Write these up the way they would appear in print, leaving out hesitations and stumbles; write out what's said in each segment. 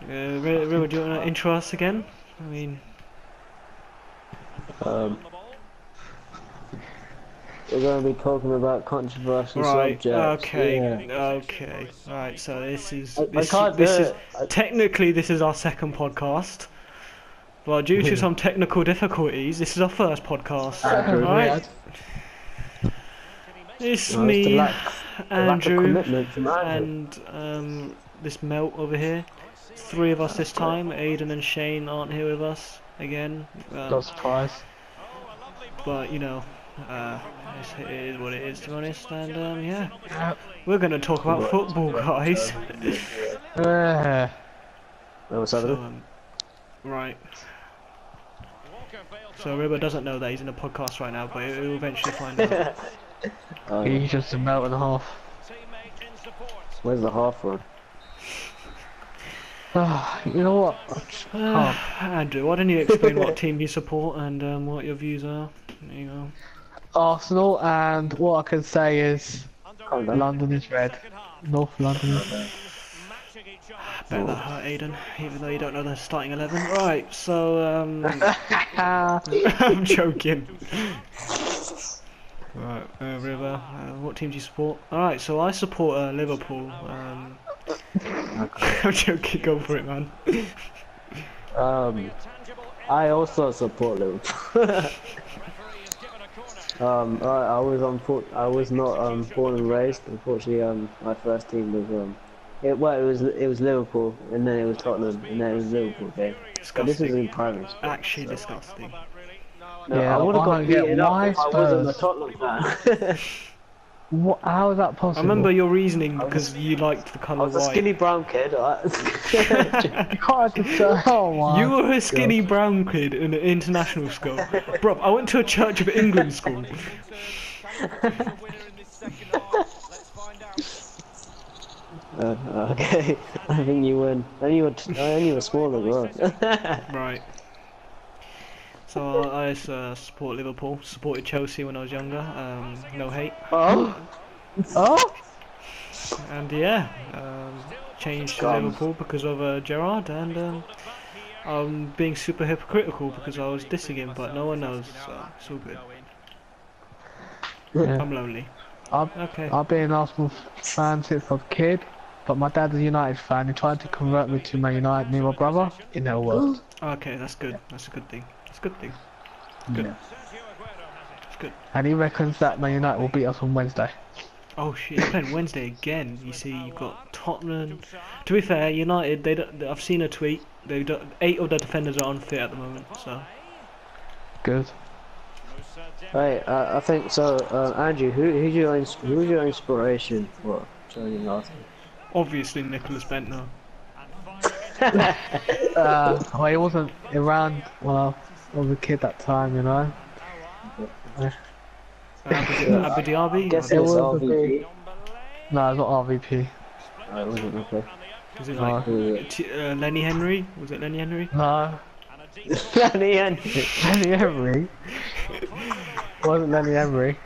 River, do you want to intro us again? I mean, We're going to be talking about controversial right. subjects. Okay. Yeah. Okay. Right. So this is I can't do this is it. technically this is our second podcast, but due to some technical difficulties, this is our first podcast. Right. It's No, it's me, the lack of Andrew, commitment from Andrew. and this melt over here. Three of us this time. Aiden and Shane aren't here with us again. Not surprised. But you know, it is what it is, to be honest. And yeah, we're gonna talk about football, guys. What's So, happening? right. So Ribber doesn't know that he's in a podcast right now, but he'll eventually find out. He's just a melt and a half. Where's the half one? You know what? Andrew, why don't you explain what team you support and what your views are? There you go. Arsenal, and what I can say is London is red. North London is red. Bet that hurt Aiden, even though you don't know the starting 11. Right, so I'm joking. Right, River, what team do you support? Alright, so I support Liverpool. I'm joking, go for it, man. I also support Liverpool. I was not born and raised. Unfortunately, my first team was it was Liverpool, and then it was Tottenham, and then it was Liverpool. Okay, but this is in primary school. Actually disgusting. No, Yeah, I would have got beaten up why if I wasn't a Spurs? Tottenham fan. What? How is that possible? I remember your reasoning because you liked the I colour was a white. skinny brown kid. You can't just oh my. You were a skinny brown kid in an international school. Bro, I went to a Church of England school. Okay, I think you win. And you were small as well. Right. So I support Liverpool. Supported Chelsea when I was younger. No hate. Oh. Oh. And yeah, changed to Liverpool because of Gerrard, and I'm being super hypocritical because I was dissing him, but no one knows, so it's all good. Yeah. I'm lonely. Okay. I've been an Arsenal fan since I was a kid, but my dad's a United fan. He tried to convert me to Man United, me and my brother. It never worked. Okay, that's good. That's a good thing. That's a good thing. Good. Yeah. That's good. And he reckons that Man United will beat us on Wednesday. Oh shit, you're playing Wednesday again. You see, you've got Tottenham. To be fair, United, I've seen a tweet. 8 of the defenders are unfit at the moment, so. Good. Right, I think so. Andrew, who's your inspiration for joining Arsenal? Obviously, Nicholas Bentner. Well, he wasn't around when I was a kid that time, you know. Abu Dhabi? Guess It it's was a RVP. No, it's not RVP. Oh, it wasn't, okay. Was it like Lenny Henry? Was it Lenny Henry? No. Danny and Lenny Henry? Wasn't Lenny Henry?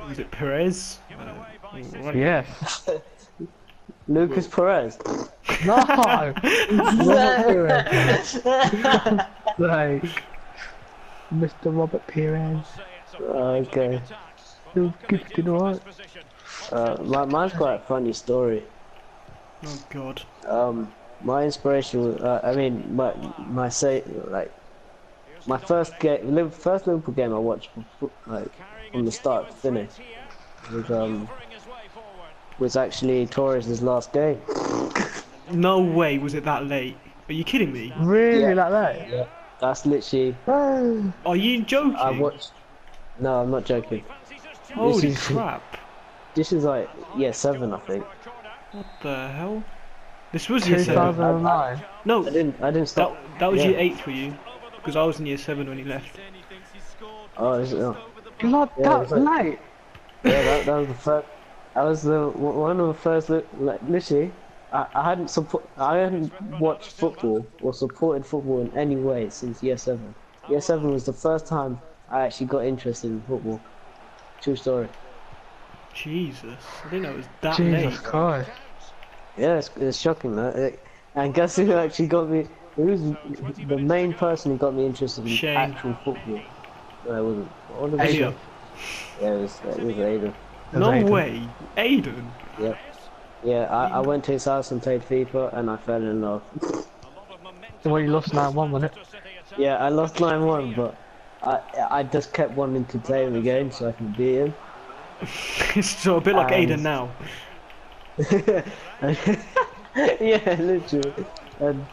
Was it Perez? Right. Yes. Lucas Perez. No! Robert Perez. Like, Mr. Robert Perez. Okay. He was gifted, alright? Mine's quite a funny story. Oh god. My inspiration was, my first Liverpool game I watched like from the start to finish was actually Torres' last game. No way was it that late. Are you kidding me? Really, Yeah. like that? Yeah. That's literally. Are you joking? I watched. No, I'm not joking. Holy this is- crap. This is like year 7, I think. What the hell? This was year 7. 2009. No, I didn't stop. that was Yeah. year 8 for you. Because I was in year 7 when you left. Oh, is it? Oh. Not Yeah, that it was like- late. Yeah, that was the first. That was one of the first. Like literally, I hadn't watched football or supported football in any way since year 7. Year 7 was the first time I actually got interested in football. True story. Jesus, I didn't know it was that Jesus late. Christ. Yeah, it's shocking, man. And guess who actually got me? Who's the main person who got me interested in Shane. actual football? No, it wasn't. What was Elliot. it? Yeah, it was Aiden. No Aiden. way, Aiden. Yep. Yeah, I went to his house and played FIFA, and I fell in love. The way you lost 9-1, wasn't it? Yeah, I lost 9-1, but I just kept wanting to play him again so I can beat him. It's so a bit like Aiden now. Yeah, literally. And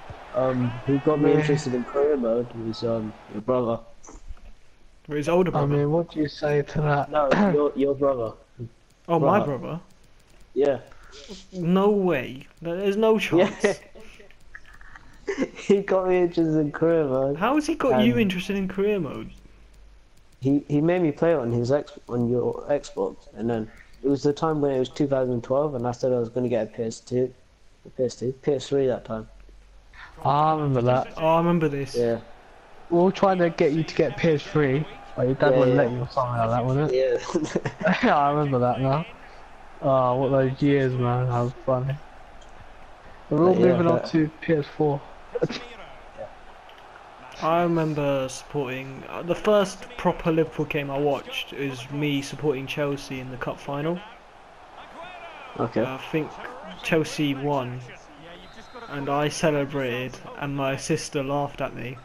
who got me interested in career mode was your brother. Or his older I brother. mean, what do you say to that? No, your brother. Oh, my Right. brother? Yeah. No way. There's no chance. Yeah. He got me interested in career mode. How has he got you interested in career mode? He made me play on on your Xbox, and then it was the time when it was 2012, and I said I was going to get a PS3 that time. I remember that. Oh, I remember this. Yeah. We were trying to get you to get PS3, but your dad Yeah, wouldn't yeah. let you or something like that, wasn't it? Yeah. Yeah, I remember that now. Oh, what those years, man. How funny. We're all But yeah, moving on but- to PS4. I remember supporting the first proper Liverpool game I watched is me supporting Chelsea in the cup final. Okay. I think Chelsea won, and I celebrated, and my sister laughed at me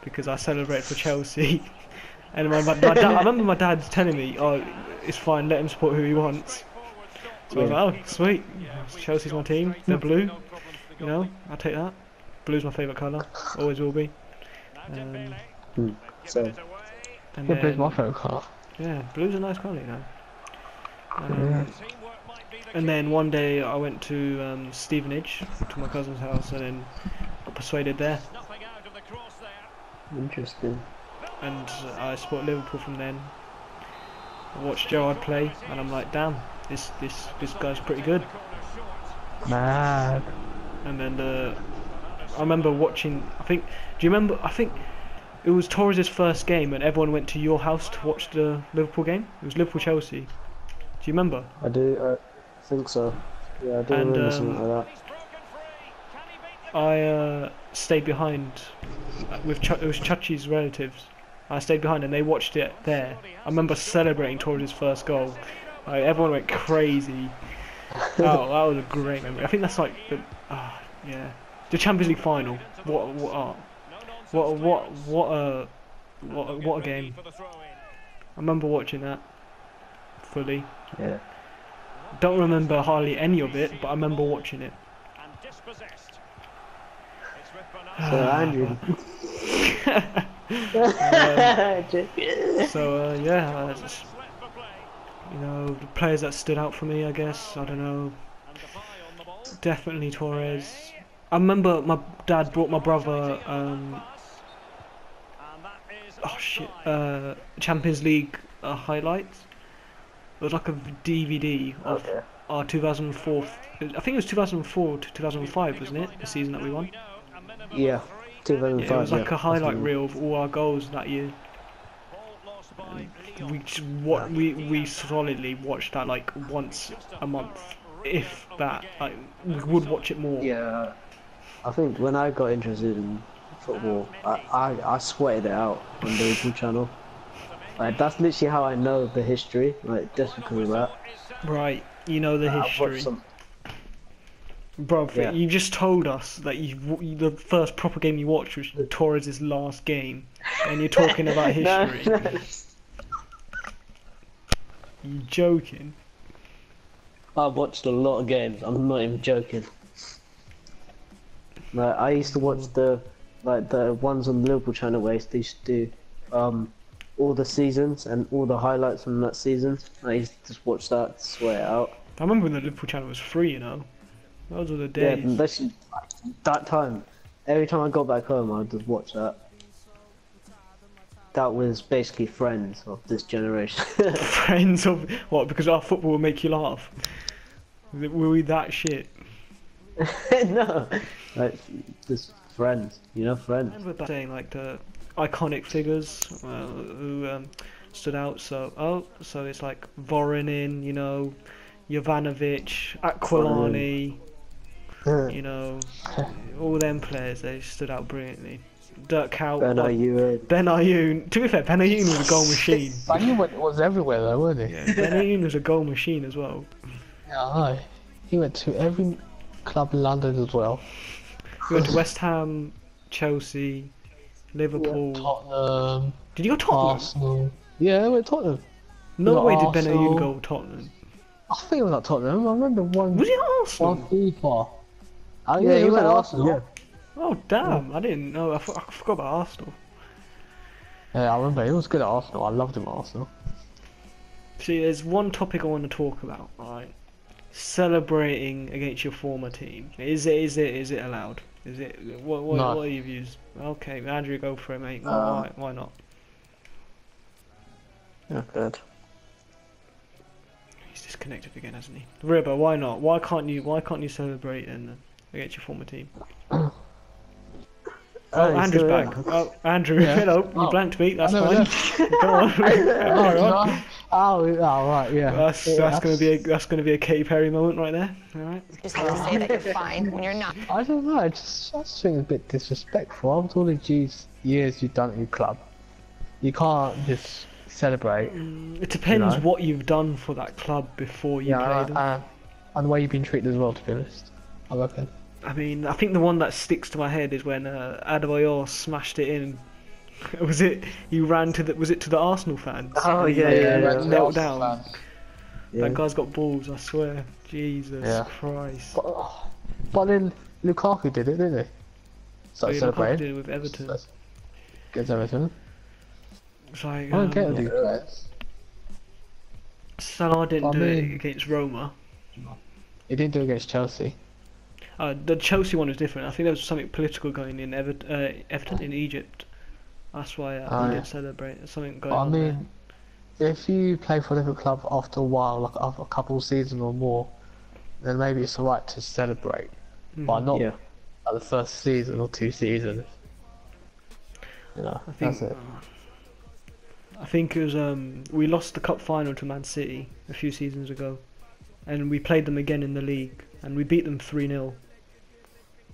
because I celebrated for Chelsea. And my dad, I remember my dad telling me, "Oh, it's fine, let him support who he wants." So I was like, "Oh, sweet, Chelsea's my team. They're blue, you know. I'll take that. Blue's my favourite colour, always will be." So, And Yeah, blue's then, my favourite colour. yeah, blue's a nice colour, you know. And then one day I went to Stevenage, to my cousin's house, and then got persuaded there. interesting. And I support Liverpool from then. I watched Gerrard play, and I'm like, damn, this guy's pretty good. Mad. And then I remember watching. Do you remember? I think it was Torres' first game, and everyone went to your house to watch the Liverpool game. It was Liverpool Chelsea. Do you remember? I do. I think so. Yeah, I do And, remember something like that. I stayed behind with it was Chachi's relatives. I stayed behind and they watched it there. I remember celebrating Torres' first goal. Like, everyone went crazy. Oh, that was a great memory. I think that's like the Champions League final. What a game. I remember watching that fully. Yeah. Don't remember hardly any of it, but I remember watching it. So Andrew. Just, you know, the players that stood out for me, I guess. I don't know. Definitely Torres. I remember my dad brought my brother Champions League highlights. It was like a DVD of our 2004. I think it was 2004 to 2005, wasn't it? The season that we won. Yeah. 2005. Yeah, it was like yeah. a highlight reel of all our goals that year. And we solidly watched that like once a month, if that. Like, we would watch it more. Yeah. I think when I got interested in football, I sweated it out on the YouTube channel. Like, that's literally how I know the history, like, just because of that. Right, you know the I've history. watched some. Bro, Yeah. you just told us that the first proper game you watched was Torres' last game, and you're talking about history. No. You joking? I've watched a lot of games. I'm not even joking. Like, I used to watch the ones on the Liverpool channel where they used to do all the seasons and all the highlights from that season. I used to just watch that, swear it out. I remember when the Liverpool channel was free, you know. Those were the Yeah, days. that time. Every time I got back home, I'd just watch that. That was basically Friends of this generation. Friends of what? Because our football will make you laugh. Were we that shit? No, like just Friends. You know, Friends. I remember saying like the iconic figures who stood out. So it's like Voronin, you know, Jovanovic, Aquilani. You know, all them players, they stood out brilliantly. Dirk Kuyt, Ben Ayew. Ben Ayew. To be fair, Ben Ayew was a goal machine. But was everywhere though, wasn't he? Yeah, Ben Ayew was a goal machine as well. Yeah, I know. He went to every club in London as well. He went to West Ham, Chelsea, Liverpool. Tottenham, Did you go Tottenham? Arsenal. Yeah, he went to Tottenham. No way did Ben Arsenal. Ayew go Tottenham. I think it was at Tottenham. I remember one. Was he at Arsenal? One FIFA. Oh Yeah, he was went at to Arsenal. Yeah. Oh damn! I didn't know. I forgot about Arsenal. Yeah, I remember. He was good at Arsenal. I loved him at Arsenal. See, there's one topic I want to talk about. Right, celebrating against your former team. Is it allowed? Is it? What No. are your views? Okay, Andrew, go for it, mate. Why not? Yeah, good. He's disconnected again, hasn't he? Ribber, why not? Why can't you celebrate against your former team? Oh, he's Andrew's still back. here. Oh, Andrew, Yeah. hello. You Oh. blanked me. That's I know, fine. Go on. Carry on. Oh, right, yeah. That's gonna be a Katy Perry moment right there. All right. Just have to say that you're fine when you're not. I don't know. I just think it's a bit disrespectful. After all the years you've done at your club, you can't just celebrate. It depends You know? what you've done for that club before you play them. And the way you've been treated as well. To be honest, I reckon. I mean, I think the one that sticks to my head is when Adebayor smashed it in. Was it? He ran to the. Was it to the Arsenal fans? Oh, And he, yeah, yeah. knelt down. Yeah. That guy's got balls. I swear. Jesus Yeah. Christ. But then Lukaku did it, didn't he? So Started you know, celebrating. did it with Everton. Gets Everton. It's like, I don't get it. Salah didn't I do mean- it against Roma. He didn't do it against Chelsea. The Chelsea one was different. I think there was something political going in Everton in Egypt. That's why he yeah. didn't celebrate. There's something going But I on there. mean, if you play for a different club after a while, like after a couple of seasons or more, then maybe it's alright to celebrate. But not Yeah. at the first season or 2 seasons. You know, I think that's it. I think it was we lost the cup final to Man City a few seasons ago, and we played them again in the league, and we beat them 3-0.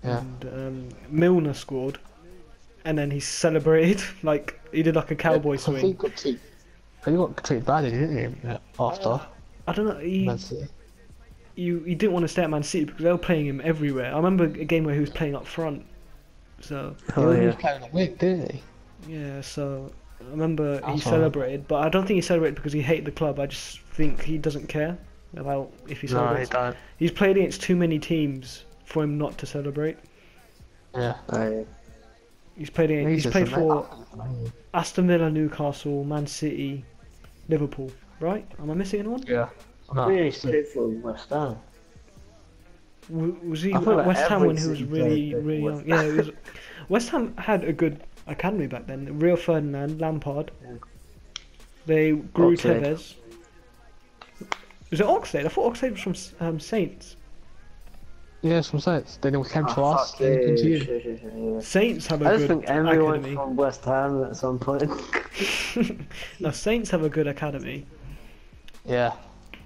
Yeah. And Milner scored, and then he celebrated like he did like a cowboy I think swing. he got treated badly, didn't he? Yeah, after I don't know. Man City. He didn't want to stay at Man City because they were playing him everywhere. I remember a game where he was playing up front. So Oh, He yeah. was playing on the wing, didn't he? yeah, so I remember he That's alright. celebrated, but I don't think he celebrated because he hated the club. I just think he doesn't care about if he No, he celebrates. don't. He's played against too many teams for him not to celebrate. Yeah. He's played just for a Aston Villa, Newcastle, Man City, Liverpool. Right? Am I missing anyone? Yeah. No. Really straight for West Ham. Was he I at feel like West Ham every when he was season really, played really for young? Yeah, it was, West Ham had a good academy back then. Rio Ferdinand, Lampard. Yeah. They grew Oxlade. Tevez. Was it Oxlade? I thought Oxlade was from Saints. Yeah, some sense. Then it came to us, then it came to you. Yeah. Saints have a I just good think everyone academy. from West Ham at some point. No, Saints have a good academy. Yeah.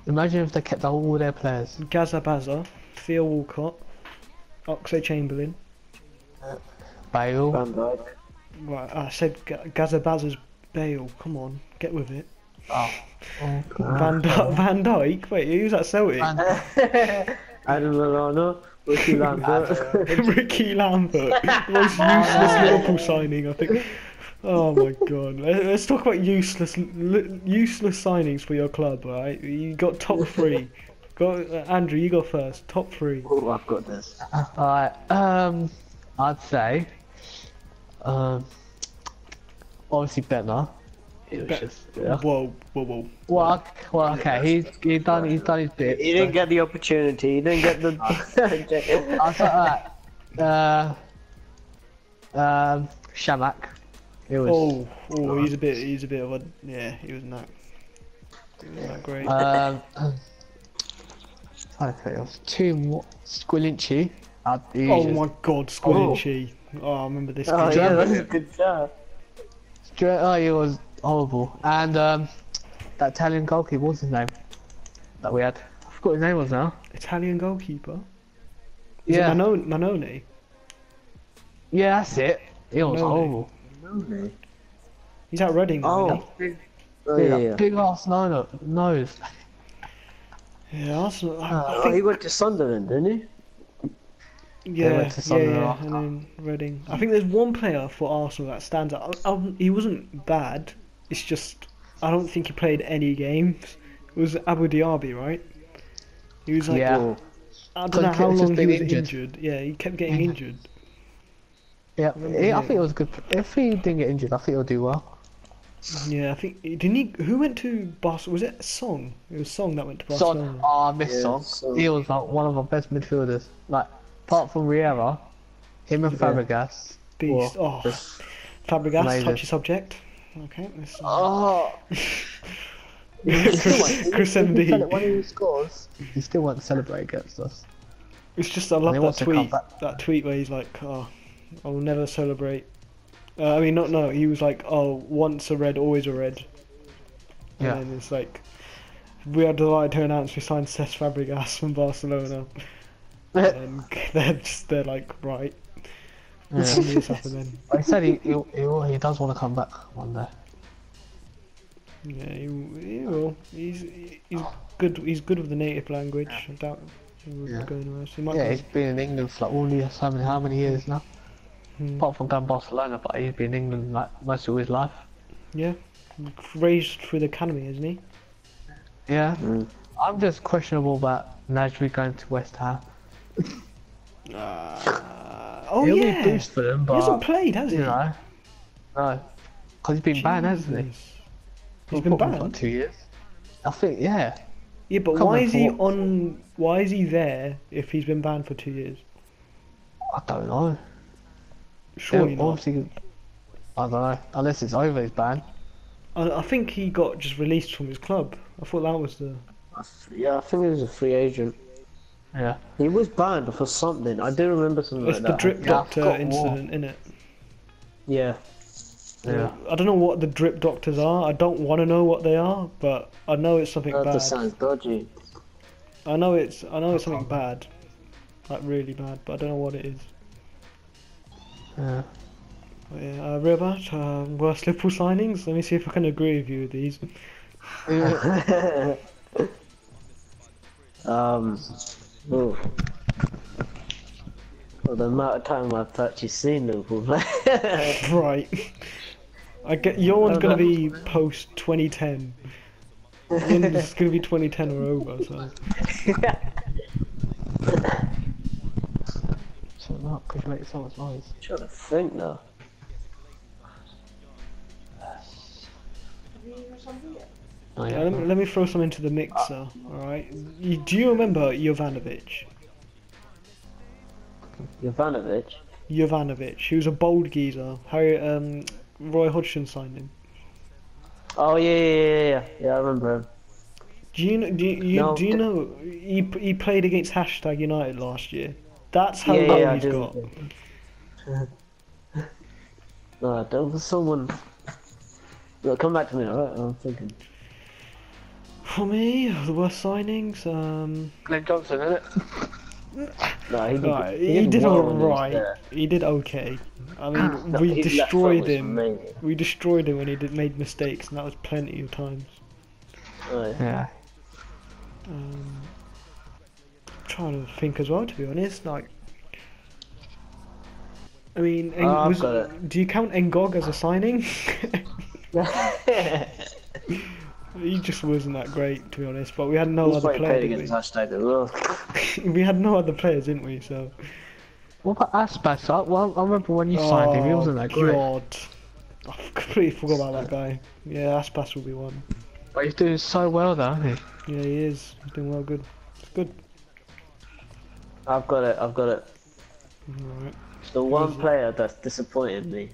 Imagine if they kept all their players. Gazabaza, Theo Walcott, Oxlade-Chamberlain. Bale. Van Dijk. Right, I said Gazabaza's Bale. Come on, get with it. Oh. Van Dijk. Wait, who's that Celtic? Adam Lallana, Ricky Lambert. Ricky Lambert, the most useless Liverpool signing, I think. Oh my god. Let's talk about useless signings for your club, right? You got top 3. Andrew, you go first. Top 3. Oh, I've got this. Alright, I'd say, obviously Bentner. It was just, yeah. Whoa. Well, okay, he's done his bit. He didn't get the opportunity. He didn't get the. I thought that. Shamak. It was. He's a bit of a he was not great. I think it was 2 more. Squilinci. Oh my god, Squilinci. Oh, I remember this Oh game. yeah, that's a good job. Oh, it was horrible. And that Italian goalkeeper, what's his name? That we had. I forgot his name was now. Italian goalkeeper. Is Yeah. it Manone? Yeah, that's it. He was No. horrible. Really? He's at Reading now, Oh. isn't Oh Dude, yeah. that Yeah. big ass nose. he? Yeah, Arsenal. I Oh, he think. went to Sunderland, didn't he? Yeah, went to yeah, Sunderland yeah, after. and then Reading. I think there's one player for Arsenal that stands out. He wasn't bad. It's just I don't think he played any games. It was Abu Dhabi, right? He was like, Yeah. Oh. I don't know He's how just long he been was injured. injured. Yeah, he kept getting Yeah. injured. Yeah, Remember I him? think it was good. If he didn't get injured, I think he'll do well. Yeah, I think didn't he? Who went to Barcelona? Was it Song? It was Song that went to Son, Barcelona. oh, I miss Yeah, Son. Son. He was like one of our best midfielders. Like, apart from Riera, him and Yeah. Fabregas. Beast. Well, Oh, Fabregas, amazing. touchy subject. Okay. Oh, Chris MD. When he scores, he still won't celebrate against us. It's just I he love that wants to come tweet. back. That tweet where he's like, "Oh, I will never celebrate." I mean, not no. He was like, "Oh, once a red, always a red." And Yeah. then it's like, we are delighted to announce we signed Cesc Fabregas from Barcelona, and they're like, right. Yeah. When did this happen then? But he said he does want to come back one day. Yeah, he will. He's good. He's good with the native language. I doubt he would Yeah. go anywhere else. He might Yeah, go- he's been in England for like all these how many years now? Hmm. Apart from going Barcelona, but he's been in England like most of his life. Yeah, raised through the academy, isn't he? Yeah. Mm. I'm just questionable about Najri going to West Ham. Oh He'll yeah. be a boost for them, He but hasn't played, has he? you know, no, because he's been banned, hasn't he? Jesus. He's been For like banned. 2 years. I think, yeah. Yeah, but Come why on, is he for- on? Why is he there if he's been banned for 2 years? I don't know. Surely Yeah, not. obviously, I don't know. Unless it's over his ban. I think he got just released from his club. I thought that was the. Yeah, I think he was a free agent. Yeah. He was banned for something. I do remember something It's like the that. drip Yeah, I doctor forgot incident, innit? Yeah. Yeah. I don't know what the drip doctors are. I don't want to know what they are, but I know it's something That bad. just sounds dodgy. I know it's something bad, like really bad, but I don't know what it is. Yeah. But yeah, Ribat, worst Liverpool signings. Let me see if I can agree with you with these. Oh. Well, the amount of time I've actually seen Liverpool play. Right. I get your one's gonna be post 2010. It's gonna be 2010 or over. So Shut up, because you make so much noise. Trying to think now. Oh, yeah, let me throw some into the mixer. All right. Do you remember Jovanovic? Jovanovic. Jovanovic. He was a bold geezer. Roy Hodgson signed him. Oh yeah, I remember him. Do you No, know he played against Hashtag United last year? That's how Yeah, low I he's do. got. No, there was someone. No, come back to me, alright? I'm thinking. For me, the worst signings. Glenn Johnson, innit? No, he did. Right, he did well when he was alright. there. He did okay. I mean, No, we his left foot destroyed was him. amazing. We destroyed him when he made mistakes, and that was plenty of times. Oh, yeah. Yeah. Trying to think as well, to be honest. Like, I mean, I've got it. do you count Ngog as a signing? He just wasn't that great, to be honest. But we had no He's other probably players. played Didn't against Hashtag as well. we? We had no other players, didn't we? So. What about Aspas? Well, I remember when you signed him, he wasn't that great. God. I completely forgot about that guy. Yeah, Aspas will be one. But he's doing so well though, isn't he? Yeah, he is. He's doing well. Good. It's good. I've got it. Alright. The one player that's disappointed me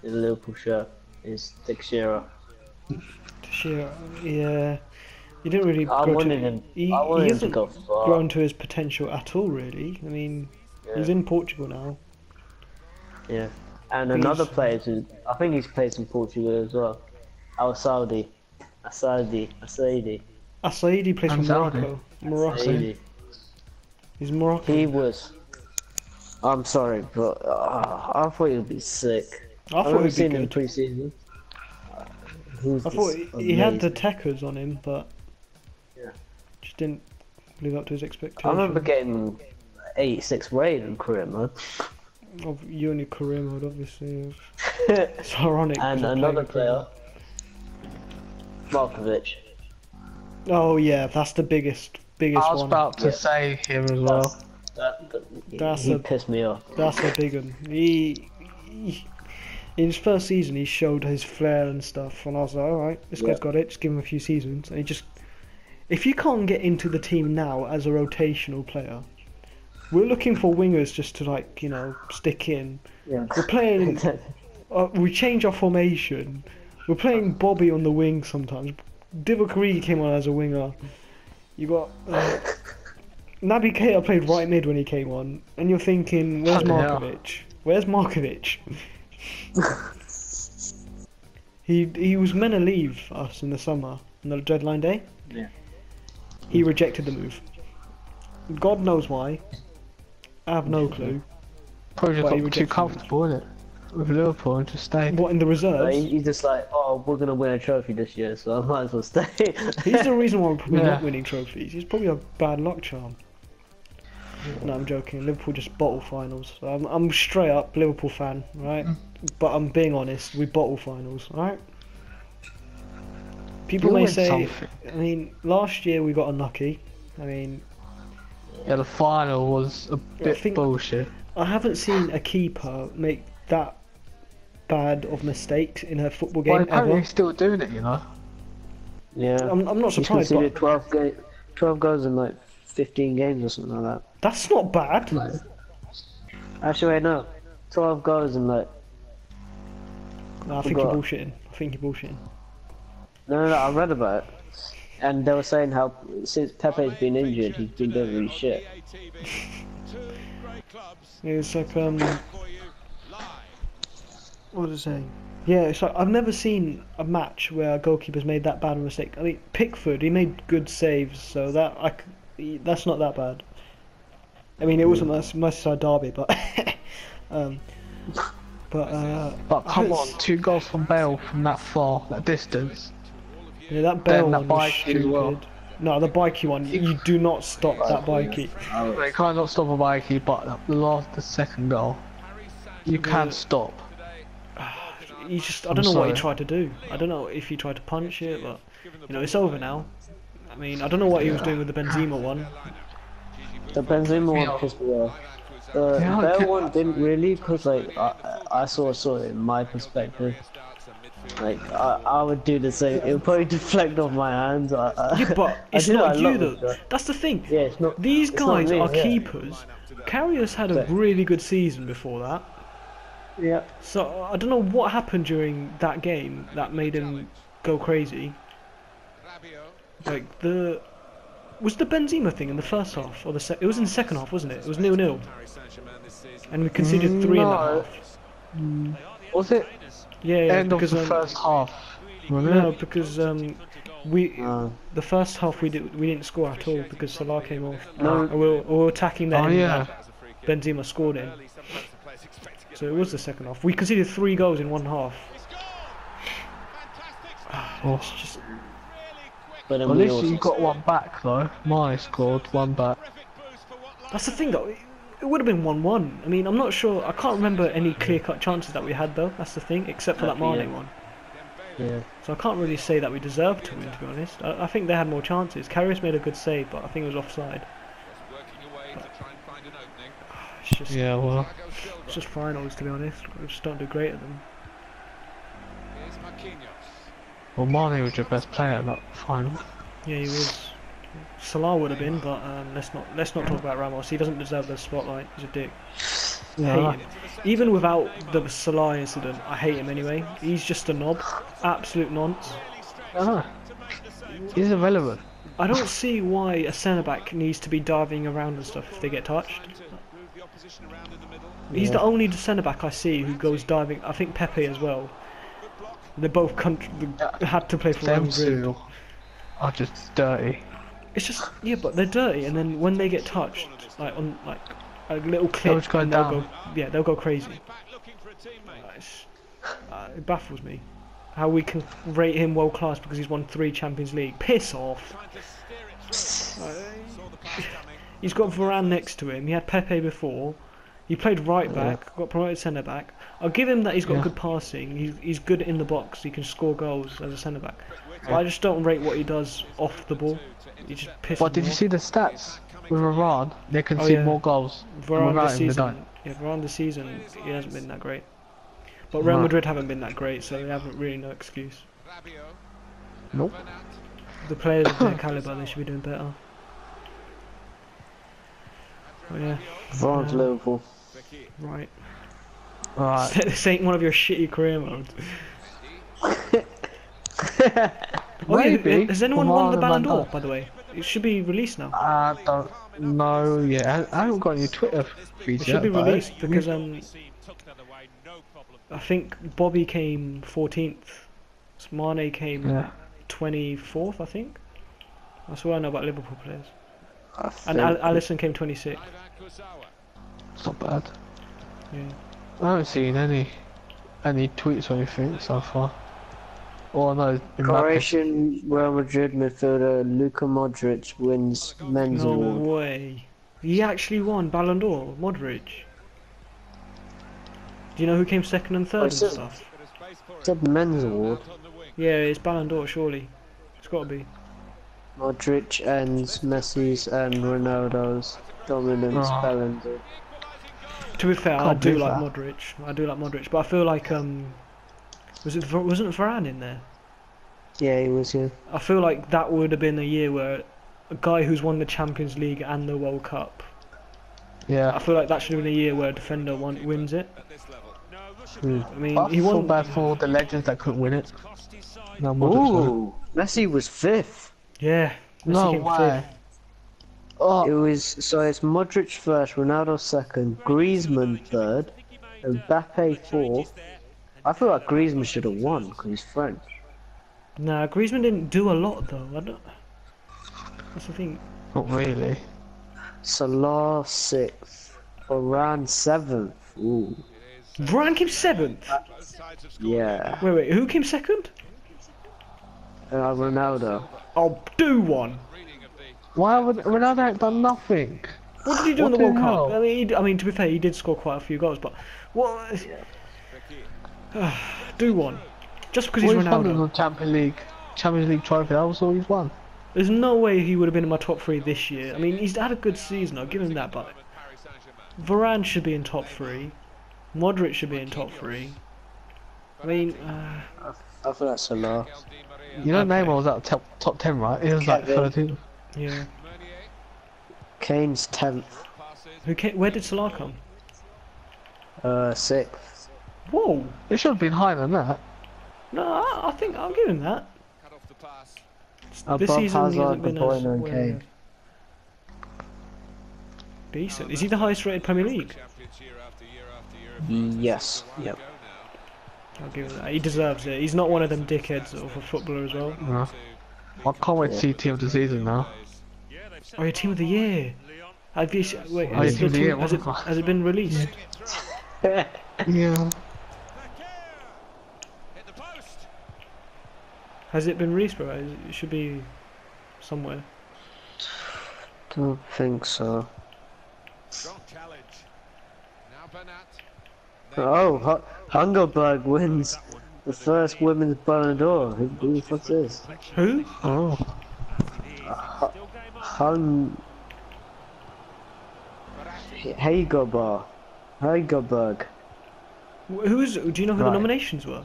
in the Liverpool shirt is Dick Shearer. Sure. Yeah. He didn't really. I grow wanted to, him. He, I wanted he him to hasn't go far. grown to his potential at all, really. I mean, he's in Portugal now. Yeah. And He's- another player who I think he's played in Portugal as well. Asaidi. Asaidi plays for Saudi. Morocco. Morocco. Saidi. He's Moroccan. He was I'm sorry, but I thought he'd be sick. I I've thought never he'd be seen him good. pre-season. He's I thought just he had the amazing. techers on him, but Yeah. just didn't live up to his I expectations. remember getting 86 raid in career mode. Of you and your career mode, obviously. It's ironic. 'cause And I another played career player, Markovic. mode. Oh yeah, that's the biggest I was one. about to say him as well. That's He a- pissed me off. That's a big one. In his first season, he showed his flair and stuff, and I was like, all right, this guy's got it. Just give him a few seasons, and he just. If you can't get into the team now as a rotational player, we're looking for wingers just to like stick in. Yeah. We're playing. We change our formation. We're playing Bobby on the wing sometimes. Divock Origi came on as a winger. You got Naby Keita played right mid when he came on, and you're thinking, where's Bloody hell. Markovic? Where's Markovic? He was meant to leave us in the summer on the deadline day. Yeah. He rejected the move. God knows why. I have no clue. Probably But he just got too rejected comfortable, isn't it? With Liverpool and just stayed. What in the reserves? He's just like, oh, we're gonna win a trophy this year, so I might as well stay. He's the reason why we're probably Yeah. not winning trophies. He's probably a bad luck charm. No, I'm joking. Liverpool just bottle finals. So I'm straight up Liverpool fan, right? But I'm being honest. We bottle finals, alright? People You may win say, something. I mean, last year we got unlucky. I mean, Yeah, the final was a bit think- bullshit. I haven't seen a keeper make that bad of mistakes in a football Well, game apparently ever. he's still doing it, you know. Yeah. I'm not He's surprised, conceded but 12 goals in like 15 games or something like that. that's not bad. Actually, wait, no. 12 goals in like. No, I think you're Forgot. bullshitting. I think you're bullshitting. No, I read about it. And they were saying how since Pepe's been injured, he's been doing really shit. It's like what did I say? Yeah, it's like I've never seen a match where a goalkeeper's made that bad of a mistake. I mean, Pickford, he made good saves, so that's not that bad. I mean, it wasn't Merseyside derby, but But come on, 2 goals from Bale from that far, that distance. yeah, that Bale Then that one was bikey as stupid. well. No, the bikey one, you do not stop that bikey. They can't not stop a bikey, but the second goal, you can stop. I don't I'm know what he sorry. tried to do. I don't know if he tried to punch it, but it's over now. I mean, I don't know what he was doing with the Benzema one. The Benzema one pissed me off. The Yeah, I Bale get- one didn't really, because like, I saw it in my perspective. Like, I would do the same. It would probably deflect off my hands. Yeah, but it's I not you love though. it, though. That's the thing. Yeah, it's not. These it's not guys me, are yeah. keepers. Karius had a really good season before that. Yeah. So I don't know what happened during that game that made him go crazy. Like was the Benzema thing in the first half or it was in the second half, wasn't it? It was 0-0. And we conceded 3 in that No. half. Was it Yeah, end of because the first half? no, because we Uh, the first half we didn't score at all because Salah came off. No. And we were attacking that Oh end yeah. that Benzema scored in. So it was the second half. We conceded 3 goals in one half. Oh. It's just but then Well, at we least also you got one back though. Mane scored one back. that's the thing though. It would have been 1-1. I mean, I'm not sure. I can't remember any clear-cut chances that we had though. That's the thing, except for that Mane Yeah. one. Yeah. So I can't really say that we deserved to win. To be honest, I think they had more chances. Karius made a good save, but I think it was offside. It's just Yeah, well, it's just finals, to be honest. We just don't do great at them. well, Mane was your best player in that final. Yeah, he was. Salah would have been, but let's not talk about Ramos. He doesn't deserve the spotlight. He's a dick. I hate him. Even without the Salah incident, I hate him anyway. He's just a knob, absolute nonce. Ah, he's irrelevant. I don't see why a centre back needs to be diving around and stuff if they get touched. He's the only centre back I see who goes diving. I think Pepe as well. They both had to play for Real Them Madrid. two are just dirty. It's just but they're dirty, and then when they get touched, like a little They'll clip just go and they'll down. go, yeah, they'll go crazy. It baffles me how we can rate him world class because he's won 3 Champions League. Piss off. He's got Varane next to him. He had Pepe before. He played right back, got promoted centre back. I'll give him that he's got good passing. He's good in the box. He can score goals as a centre back. But I just don't rate what he does off the ball. He just pisses But did me you off. see the stats with Iran? They concede more goals. Varane without this him, they season, don't. yeah, Varane this season, he hasn't been that great. But Real Madrid haven't been that great, so they haven't really no excuse. Nope. The players of their calibre, they should be doing better. Oh yeah. Varane's Liverpool. Right. Right. This ain't one of your shitty career modes. Maybe. Has anyone won the Varane Ballon and d'Or, Van Dijk. by the way? It should be released now. I don't know yet. I haven't got any Twitter feeds It yet. should be but released because I think Bobby came 14th. Mane came 24th, I think. That's all I know about Liverpool players. And Alisson came 26th. It's not bad. Yeah. I haven't seen any tweets or anything so far. All I know is Mbappe. Croatian Real Madrid midfielder Luka Modric wins men's No award. way. He actually won Ballon d'Or, Modric. Do you know who came second and third and says- stuff? It said men's award. Yeah, it's Ballon d'Or, surely. It's got to be. Modric ends Messi's and Ronaldo's dominance Ballon d'Or. To be fair, I Can't do believe like that. Modric. I do like Modric, but I feel like wasn't Varane in there? Yeah, he was here. I feel like that would have been a year where a guy who's won the Champions League and the World Cup. I Yeah. feel like that should have been a year where a defender wins it. I mean, I he feel won. bad for the legends that couldn't win it. No, Modric won it. Ooh, Messi was 5th. Yeah. Messi No came way. fifth. Oh, It was so it's Modric first, Ronaldo second, Griezmann third, Mbappe fourth. I feel like Griezmann should have won because he's French. Nah, Griezmann didn't do a lot though. I don't. That's the thing. not really. Salah sixth, Varane seventh. Ooh, Varane came 7th. yeah. Wait, who came second? Ronaldo. Oh, do one. Why would Ronaldo ain't done nothing? What did he do in What the World the Cup? hell? I mean, to be fair, he did score quite a few goals, but what? Do one. Just because he's All he's won is Ronaldo. the Champions League trophy. That was all he's won. There's no way he would have been in my top 3 this year. I mean, he's had a good season. I'll give him that, but Varane should be in top 3. Modric should be in top 3. I mean, I feel like Salah. You know, Neymar was at top 10, right? He was like Kevin. 13. yeah. Kane's 10th, Where did Salah come? 6th. Whoa. It should have been higher than that. No, I think I'll give him that. This Above season he hasn't Hazard, De been Bruyne and well, Kane. decent. Is he the highest rated Premier League? Yes. Yep. I'll give him that. He deserves it. He's not one of them dickheads of a footballer as well. No. I can't wait to see Team of the Season now. Oh, your team of the year. Have you wait? Oh, Has, Team of the Year, has what it been released? Yeah. Has it been released, bro? It should be somewhere. Don't think so. Oh, Hungerberg wins the first women's Ballon d'Or. Who the fuck's this? Who? Oh. Hagerberg. Who's? Do you know who the Right. nominations were?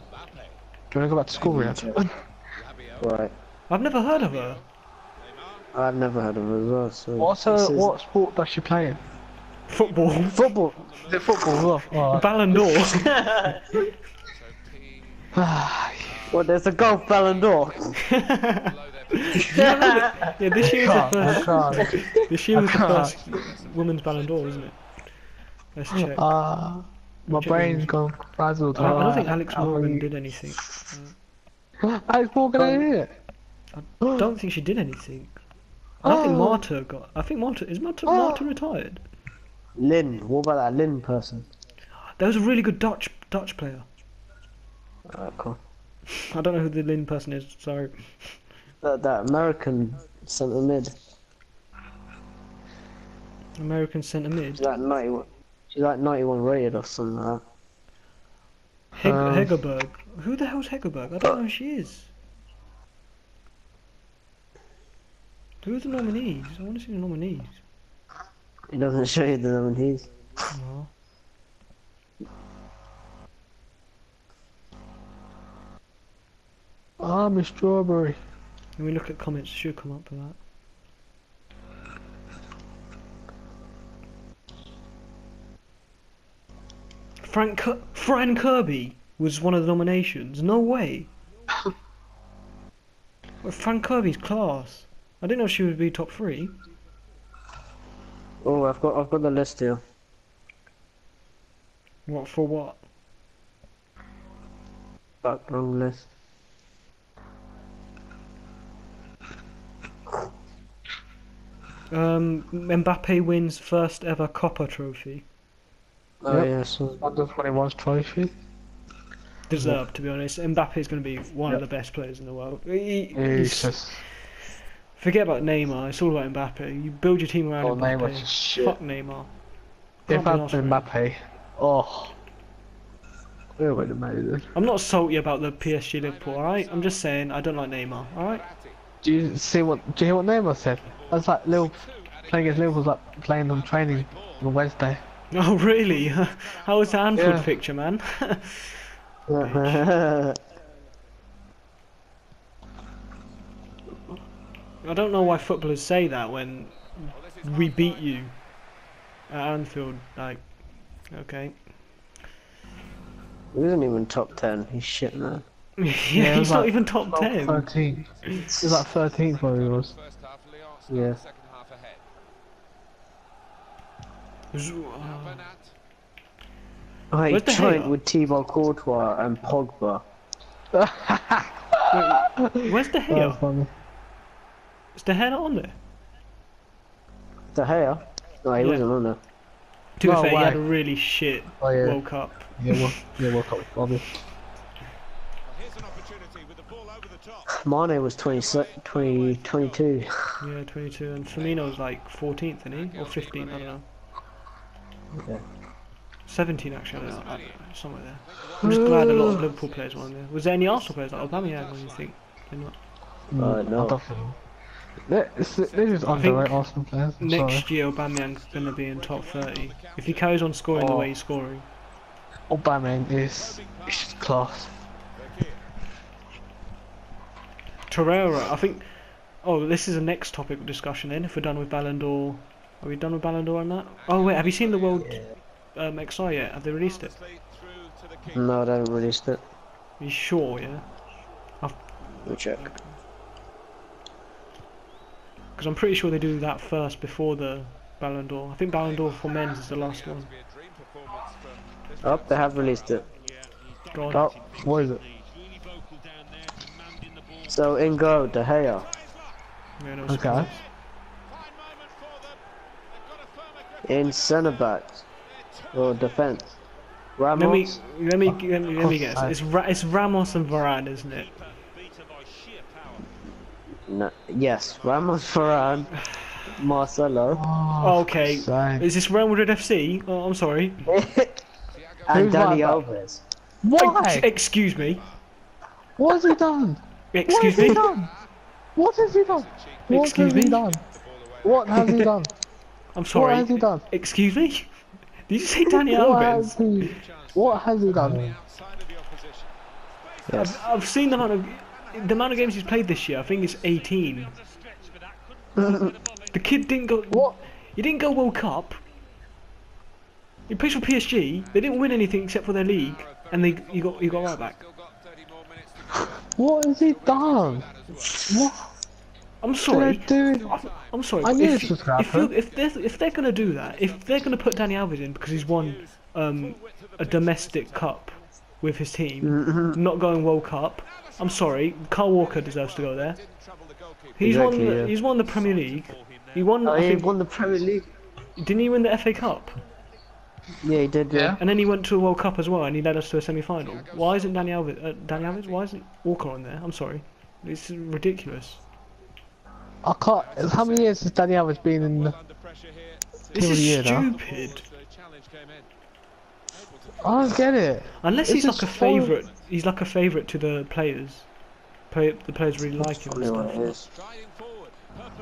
Do you want to go back to school, Riyadh? Right. I've never heard of her. I've never heard of her as well. So this is- What sport does she play in? Football. Football. Is it football as well? Oh. Ballon d'Or. Well, there's a golf Ballon d'Or. Yeah, this year was the first. This year was the first women's Ballon d'Or, isn't it? Let's check. My brain's gone frazzled. I don't think Alex Morgan did anything. Alex Morgan ain't it? I don't think she did anything. I think Marta got. I think Marta is Marta retired. Lin. What about that Lin person? There was a really good Dutch player. Alright, cool. I don't know who the Lin person is. Sorry. That American centre mid. American centre mid. She's like 91. She's like 91 rated or something like that. Hegerberg. Who the hell's Hegerberg? I don't know who she is. Who are the nominees? I want to see the nominees. It doesn't show you the nominees. No. Miss Strawberry. Let me look at comments. It should come up for that. Fran Kirby was one of the nominations. No way. Well, Fran Kirby's class. I didn't know she would be top 3. Oh, I've got the list here. What for what? Wrong list. Mbappe wins first ever KOPA Trophy. Oh Yep. yeah, so Under 21's trophy. Deserved, to be honest. Mbappe is going to be one of the best players in the world. He's just... Forget about Neymar. It's all about Mbappe. You build your team around Oh, Mbappe. Neymar's just shit. Fuck Neymar. If Can't be I'd arsed been with him. Mbappe, oh, we would have made it. I'm not salty about the PSG Liverpool, alright? I'm just saying I don't like Neymar, alright? Do you hear what Neymar said? I was like, playing against Liverpool's like playing on training on Wednesday. Oh really? How was the Anfield Yeah. picture, man? I don't know why footballers say that when we beat you at Anfield. Like, okay. he wasn't even top 10. He's shit, man. Yeah, it he's was not like even top 10. 13. It was like 13th where he was. Yeah. Oh, he Where's the joined hair? with Thibaut Courtois and Pogba. Wait, where's the Oh, hair? funny. Is the hair not on there? The hair? No, he Yeah. wasn't on there. To be No fair, he had way. a really shit Oh yeah, World Cup. World Cup, Bobby. Mane was 22. Yeah, 22, and Firmino was like 14th, isn't he? Or 15th, I don't know. Okay. 17 actually, I don't know, somewhere there. I'm just glad a lot of Liverpool players were on there. Was there any Arsenal players like Aubameyang, or you think? They're not. No. I don't think. This is underrated Arsenal players. I'm sorry. Next year Aubameyang's going to be in top 30. If he carries on scoring the Oh. way he's scoring. Aubameyang is class. Torreira, I think... Oh, this is a next topic of discussion then, if we're done with Ballon d'Or. Are we done with Ballon d'Or on that? Oh wait, have you seen the World XI yet? Have they released it? No, they haven't released it. Are you sure, yeah? Let me check. Because I'm pretty sure they do that first before the Ballon d'Or. I think Ballon d'Or for men's is the last one. Oh, they have released it. Go on. Oh, what is it? So in go, De Gea. Yeah, no Okay. surprise. In centre backs or defence. Let me Ramos. guess. It's Ramos and Varane, isn't it? No, yes, Ramos, Varane, Marcelo, Oh, okay. Same. Is this Real Madrid FC? Oh, I'm sorry. and Who's Dani like Alves. Why? Excuse me. What has he done? Excuse What has he me. done? What has he done? What Excuse has he me? done? What has he done? I'm What sorry. has he done? Excuse me. Did you say Dani What has Alves? he? What has he done? Yes. I've seen the amount of games he's played this year. I think it's 18. The kid didn't go. What? He didn't go World Cup. He plays for PSG. They didn't win anything except for their league, and he got right back. What has he done? What? I'm sorry. Dude, I'm sorry. I but knew if, this was gonna happen. if they're gonna do that, if they're gonna put Dani Alves in because he's won a domestic cup with his team, not going World Cup, I'm sorry. Kyle Walker deserves to go there. He's Exactly, yeah. He's won the Premier League. He won. Oh, I he think, won the Premier League. didn't he win the FA Cup? Yeah, he did. Yeah. And then he went to a World Cup as well, and he led us to a semi-final. Why isn't Dani Alves? Dani Alves? Why isn't Walker on there? I'm sorry. This is ridiculous. I can't. How many years has Dani Alves been in the This Team of the Year is now? stupid. I don't get it. Unless It's he's like a just so- favourite. He's like a favourite to the players. The players really like him and Probably what it stuff.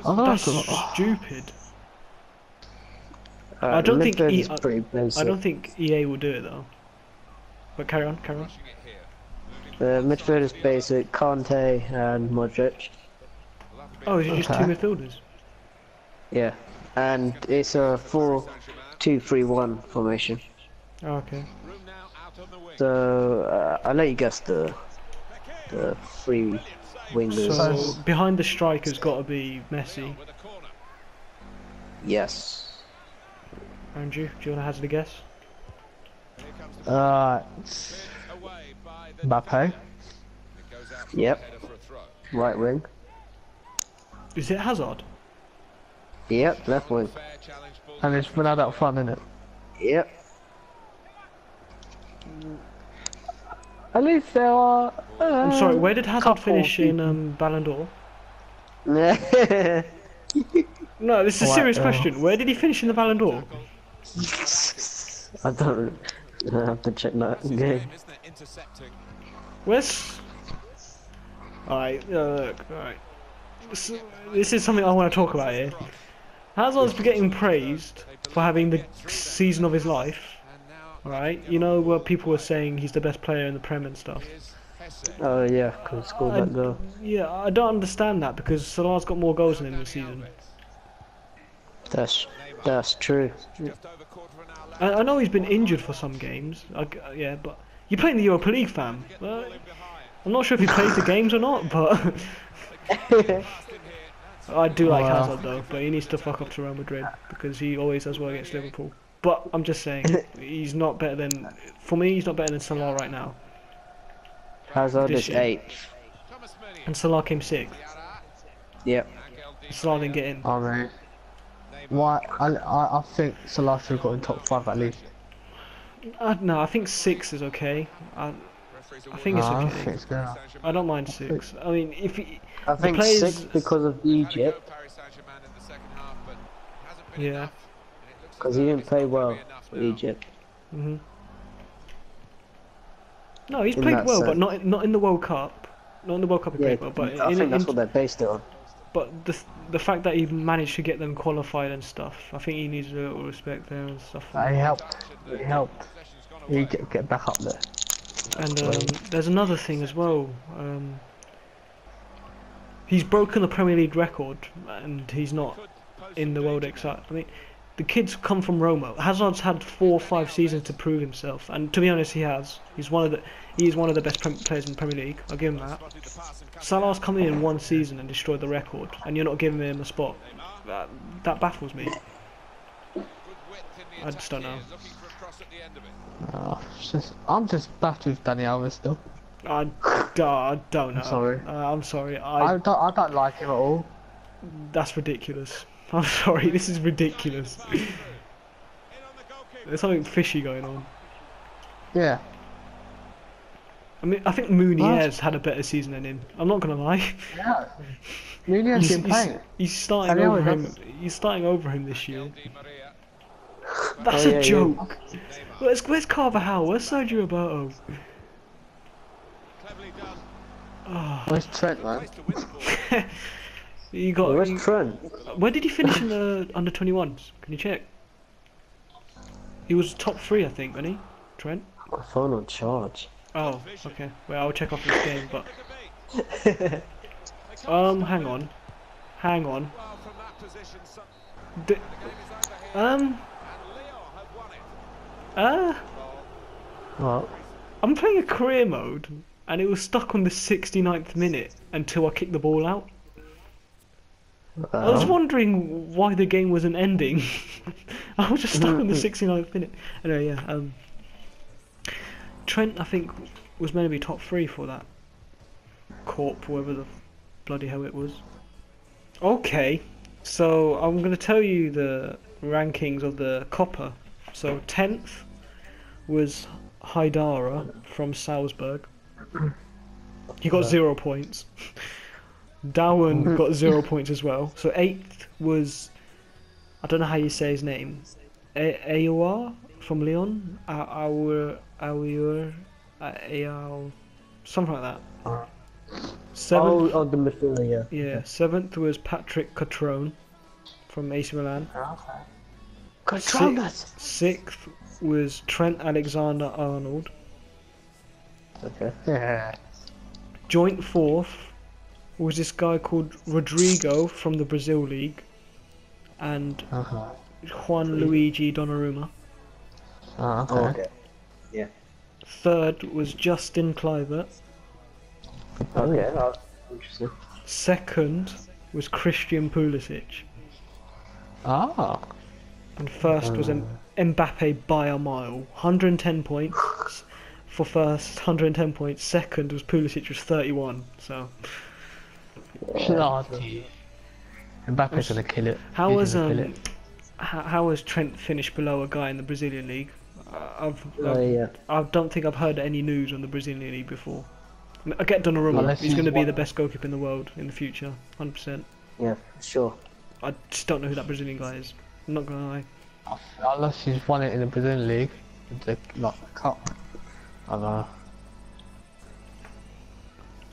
is. I don't That's know. stupid. I don't think midfield E- is pretty basic. I don't think EA will do it though. But carry on, carry on. Midfield is basic. Kante and Modric. Oh, is it just two Okay. midfielders? Yeah, and it's a 4-2-3-1 formation. Oh, okay. So I'll let you guess the three wingers. So behind the striker's got to be Messi. Yes. Andrew, do you want to hazard a guess? Mbappe. Yep. Right wing. Is it Hazard? Yep. Left wing. And it's Ronaldo up front, isn't it? Yep. At least there are. I'm sorry, where did Hazard couple finish in Ballon d'Or? I No, this is a Right, serious question. Where did he finish in the Ballon d'Or? don't. I have to check that game. Where's... Alright, alright. This is something I want to talk about here. Hazard's getting praised for having the season of his life. Alright, you know where people were saying he's the best player in the Prem and stuff. Oh yeah, could score that goal. Yeah, I don't understand that because Salah's got more goals than him this season. That's true. I know he's been injured for some games, yeah, but you're playing the Europa League, fam. I'm not sure if he plays the games or not, but I do like Wow. Hazard though, but he needs to fuck up to Real Madrid because he always does well against Liverpool. But I'm just saying, he's not better than, for me, he's not better than Salah right now. Hazard This is year. 8th. And Salah came 6th. Yep. Salah didn't get in. I mean, why? I think Salah should have got in top 5 at least. No, I think 6 is okay. I think it's No, I don't okay. think it's good enough. I don't mind 6. I mean, if he, I think players- 6th because of Egypt, yeah. because he didn't play well for Egypt. No, he's In played that well, but sense. not in the World Cup. Not in the World Cup he Yeah, played well, but I think that's what they're based it on. but the fact that he managed to get them qualified and stuff, I think he needs a little respect there and stuff. He helped. He helped. He get back up there. And there's another thing as well. He's broken the Premier League record, and he's not in the World Excited. I mean, the kid's come from Roma. Hazard's had 4 or 5 seasons to prove himself, and to be honest, he has. He is one of the best players in the Premier League. I'll give him that. Salah's come in 1 season and destroyed the record, and you're not giving him a spot. That baffles me. I just don't know. I'm just baffled with Dani Alves still. I don't know. Sorry. I'm sorry. I don't like him at all. That's ridiculous. I'm sorry. This is ridiculous. There's something fishy going on. Yeah. I mean, I think Muniz had a better season than him. I'm not gonna lie. Yeah. Nunez been playing. He's starting Dani over Alves him. has- He's starting over him this year. That's Oh, a yeah, joke. Where's Carvajal? Where's Sergio Roberto? Oh, Where's Trent, man? you got. Where's Trent? Where did he finish in the under 21s? Can you check? He was top 3, I think, wasn't he? Trent. My phone on charge. Oh, okay. Well, I'll check off this game, but hang on. D What? I'm playing a career mode, and it was stuck on the 69th minute until I kicked the ball out. I was wondering why the game wasn't ending. I was just stuck on the 69th minute. Anyway, yeah. Trent, I think, was meant to be top 3 for that. Corp, whatever the bloody hell it was. Okay, so I'm going to tell you the rankings of the KOPA So 10th was Haidara from Salzburg. He got 0 points. Darwin got 0 points as well. So 8th was, I don't know how you say his name, Aouar from Lyon. Aouar, something like that. 7th, Oh, the midfielder, yeah. yeah. 7th was Patrick Catrone from AC Milan. Okay. Controllers! 6th was Trent Alexander-Arnold. Okay. Yeah. Joint 4th was this guy called Rodrigo from the Brazil League, and Juan Luigi Donnarumma. Oh, okay. Oh, okay. Yeah. 3rd was Justin Kluivert. Okay, that's interesting. 2nd was Christian Pulisic. Ah. And 1st was Mbappe by a mile. 110 points for first, 110 points. 2nd was Pulisic with 31. So Bloody. Mbappe's gonna kill it. how He's was gonna kill it. how has Trent finished below a guy in the Brazilian league? Yeah. I don't think I've heard any news on the Brazilian league before. I mean, I get Donnarumma. Unless He's he's going to be one- the best goalkeeper in the world in the future, 100%. Yeah, sure. I just don't know who that Brazilian guy is. I'm not gonna lie. Unless he's won it in the Brazilian league, the cup. I don't know.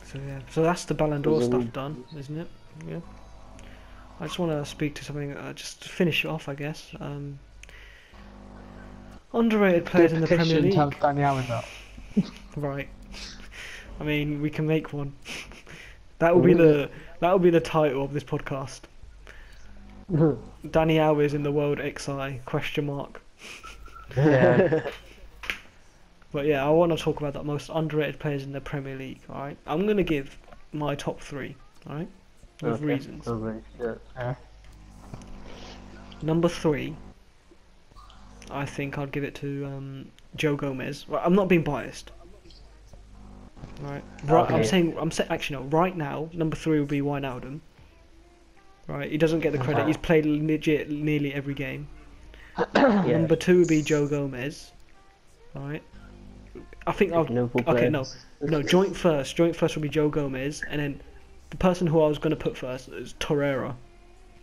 So yeah, so that's the Ballon d'Or Brazilian. stuff done, isn't it? Yeah. I just want to speak to something, just to finish it off, I guess. Underrated players in the Premier League. Have Dani Alves out. Right. I mean, we can make one. That will be the title of this podcast. Dani Alves in the World XI ? Yeah. But yeah, I want to talk about the most underrated players in the Premier League. All right, I'm gonna give my top 3. All right, with reasons. Okay, yeah. Number 3, I think I'd give it to Joe Gomez. Well, I'm not being biased. Right. Okay. I'm saying actually no. Right now, number 3 would be Wijnaldum. Right. He doesn't get the credit. He's played legit nearly every game. Yeah. Number 2 would be Joe Gomez. Right. I think I'll. Liverpool Okay, players. no. Joint first. Joint first would be Joe Gomez, and then the person who I was going to put first is Torreira.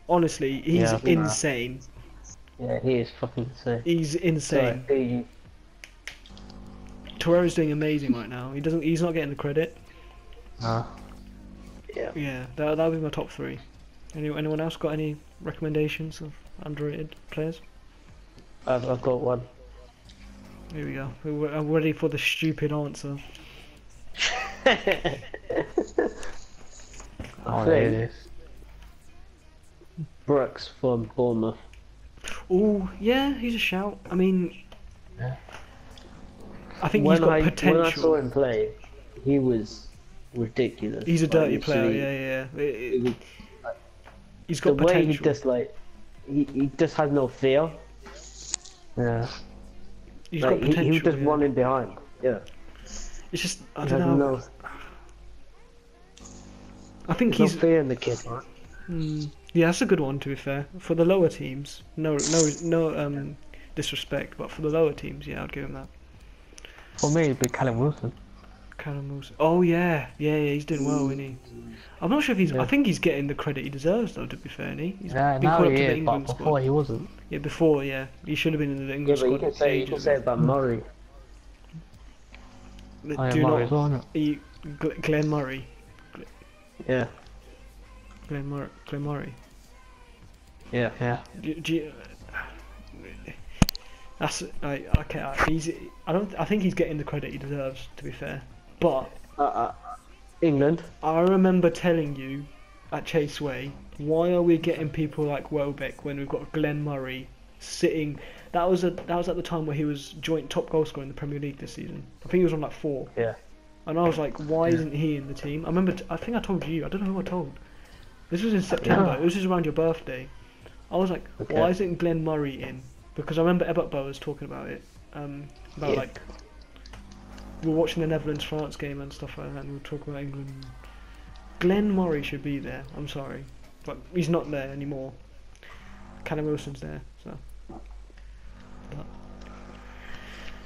Honestly, he's Yeah. insane. Yeah, he is fucking insane. He's insane. Sorry, Torreira's doing amazing right now. He's not getting the credit. No. yeah. Yeah, that would be my top 3. Anyone else got any recommendations of underrated players? I've got one. Here we go. I'm ready for the stupid answer. Oh, there it is. Brooks from Bournemouth. Oh, yeah, he's a shout. I mean, Yeah. I think When he's got I saw potential. him play, he was ridiculous. He's a Like, dirty player. literally, Yeah. He's got the way he potential. just like, he just has no fear. Yeah. He's Like, got potential. he was just yeah. running behind. Yeah. It's just I He don't has know. no, I think there's he's. no fear in the kid, right? Yeah, that's a good one. To be fair, for the lower teams, no disrespect, but for the lower teams, yeah, I'd give him that. For me, it'd be Callum Wilson. Callum Wilson. Oh yeah, he's doing well, isn't he? I'm not sure if he's. I think he's getting the credit he deserves, though. To be fair, isn't he? He's Yeah, been now called up he to the is, but England before squad. he wasn't. Yeah, before, yeah, he should have been in the Yeah, England but you squad. can say ages about Murray. ago. I am Do Murray not. as well, isn't it? Glenn Murray. Yeah. Glenn Murray. Yeah. Yeah. That's like okay. I think he's getting the credit he deserves. To be fair, but England. I remember telling you at Chase Way, why are we getting people like Welbeck when we've got Glenn Murray sitting? That was at the time where he was joint top goal scorer in the Premier League this season. I think he was on like 4. Yeah. And I was like, why isn't he in the team? I remember. I think I told you. I don't know who I told. This was in September. Yeah. This was around your birthday. I was like, Okay. why isn't Glenn Murray in? Because I remember Ebert was talking about it. About Yeah. like we were watching the Netherlands-France game and stuff like that, and we were talking about England. Glenn Murray should be there. I'm sorry, but he's not there anymore. Callum Wilson's there, so.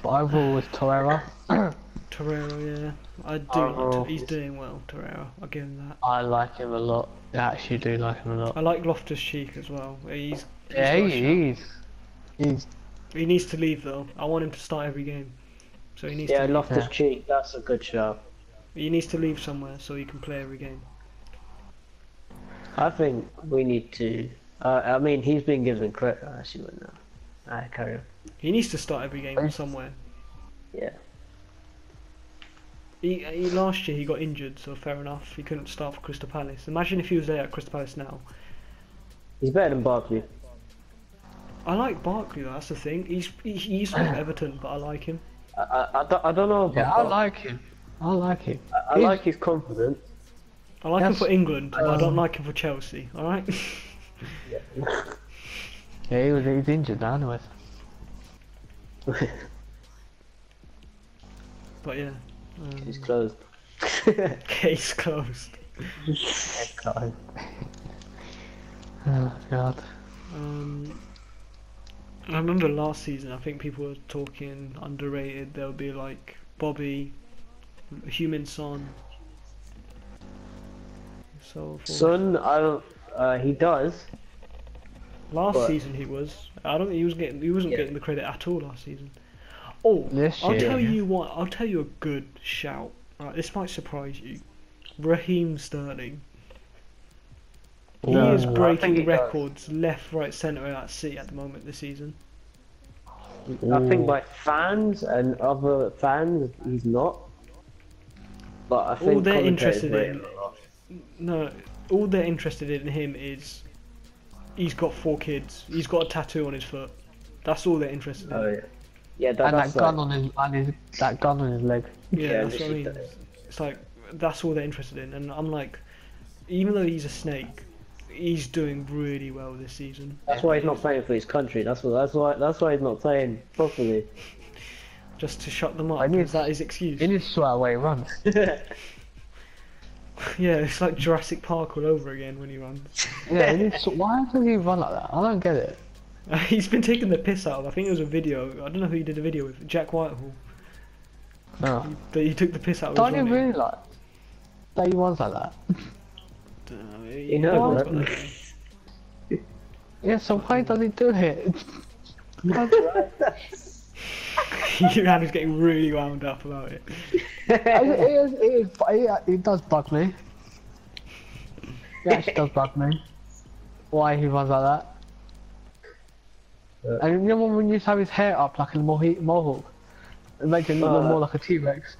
but overall was Torreira. Torreira, yeah. I do Oh, like he's doing well, Torreira. I'll give him that. I like him a lot. I actually do like him a lot. I like Loftus-Cheek as well. He's Yeah, got a shout. he's He needs to leave though. I want him to start every game. So he needs yeah, to leave. Loftus-Cheek, that's a good shout. He needs to leave somewhere so he can play every game. I think we need to. I mean, he's been given credit. Actually, but no. Alright, carry on. He needs to start every game somewhere. Yeah. He last year he got injured, so fair enough. He couldn't start for Crystal Palace. Imagine if he was there at Crystal Palace now. He's better than Barkley. I like Barkley though. That's the thing. He's from Everton, but I like him. I don't know about yeah, I Barkley. like him. I like him. I like his confidence. I like him Yes. for England, but I don't like him for Chelsea. All right. Yeah, he's injured now, anyways. But yeah. He's closed. Case closed. God. Oh God. I remember last season. I think people were talking underrated. There would be like Bobby, Human Son. So forth. Son, I don't. He does. Last but- season he was. I don't think he wasn't getting the credit at all last season. Oh, This I'll year, tell yeah. you what. I'll tell you a good shout. Right, this might surprise you. Raheem Sterling. He No, is I think breaking he does. records left, right, centre at City at the moment this season. I think by fans and other fans, he's not. But I think All they're commentators interested rate in, him a lot. no, all they're interested in him is he's got 4 kids. He's got a tattoo on his foot. That's all they're interested in. Oh yeah. Yeah, And that's that gun on his that gun on his leg. Yeah, Yeah, that's what I literally mean. that. It's like that's all they're interested in, and I'm like, even though he's a snake, he's doing really well this season. That's why he's not playing for his country. That's why he's not playing properly. Just to shut them up. I mean, Is that his excuse? He needs to swear away he runs. Yeah, it's like Jurassic Park all over again when he runs. Yeah, he needs to, why does he run like that? I don't get it. He's been taking the piss out of. I think it was a video. I don't know who he did a video with. Jack Whitehall. No. But he took the piss out of. Don't his you running. really like that he runs like that? Dunno, You know, everyone's right? got that. Yeah, so why does he do it? Iran is getting really wound up about it. It does bug me. It actually does bug me. Why he runs like that. And you remember when you used to have his hair up like a mohawk? It makes it look more like a T-Rex.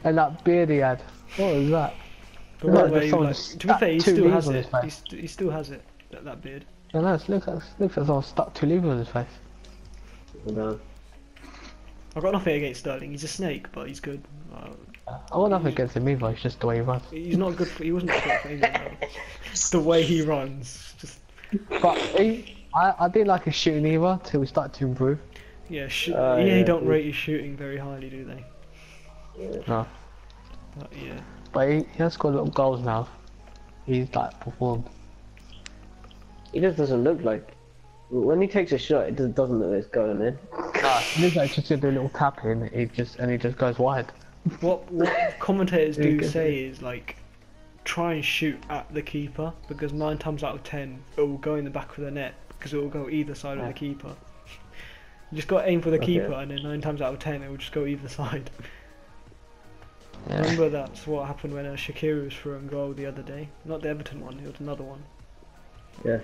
And that beard he had. What was that? But Look, what there's way, someone like, just to be fair, he stuck two still leaves has on it. his face. He still has it. That beard. I know, it looks like someone stuck 2 levers on his face. No. I've got nothing against Sterling. He's a snake, but he's good. I want nothing against him either, it's just the way he runs. He's not good for. He wasn't good for England. Though. It's the way he runs. Just But I didn't like his shooting either till we started to improve. yeah. Yeah, EA don't rate his shooting very highly, do they? No. But yeah. But he has scored little goals now. He's like performed. He just doesn't look like. When he takes a shot, it just doesn't look like it's going in. He looks like he's just gonna do a little tap in, he just goes wide. What commentators Very do good. say is like, try and shoot at the keeper because 9 times out of 10 it will go in the back of the net because it will go either side of the keeper. You just got to aim for the keeper and then 9 times out of 10 it will just go either side. Yeah. Remember that's what happened when Shaqiri was through and goal the other day. Not the Everton one, it was another one. Yeah.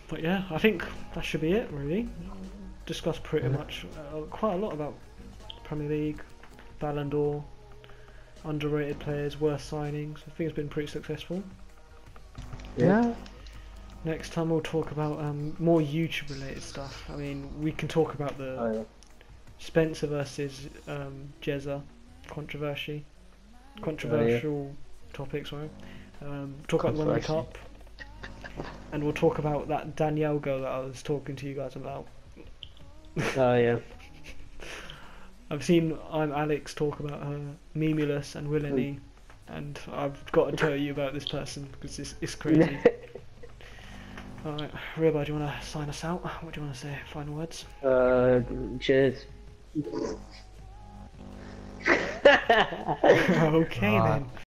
But yeah, I think that should be it really. Discussed pretty much quite a lot about Premier League, Ballon d'Or, underrated players, worst signings. I think it's been pretty successful. Yeah. Next time we'll talk about more YouTube related stuff. I mean, we can talk about the Oh, yeah. Spencer versus Jezza controversial topic, sorry. Talk about the World Cup. And we'll talk about that Danielle girl that I was talking to you guys about. Oh yeah. I've seen I'm Alex talk about her, Memulus and Willany, and I've got to tell you about this person because it's crazy. Alright, Reba, do you want to sign us out? What do you want to say? Final words? Cheers. Okay Alright. then.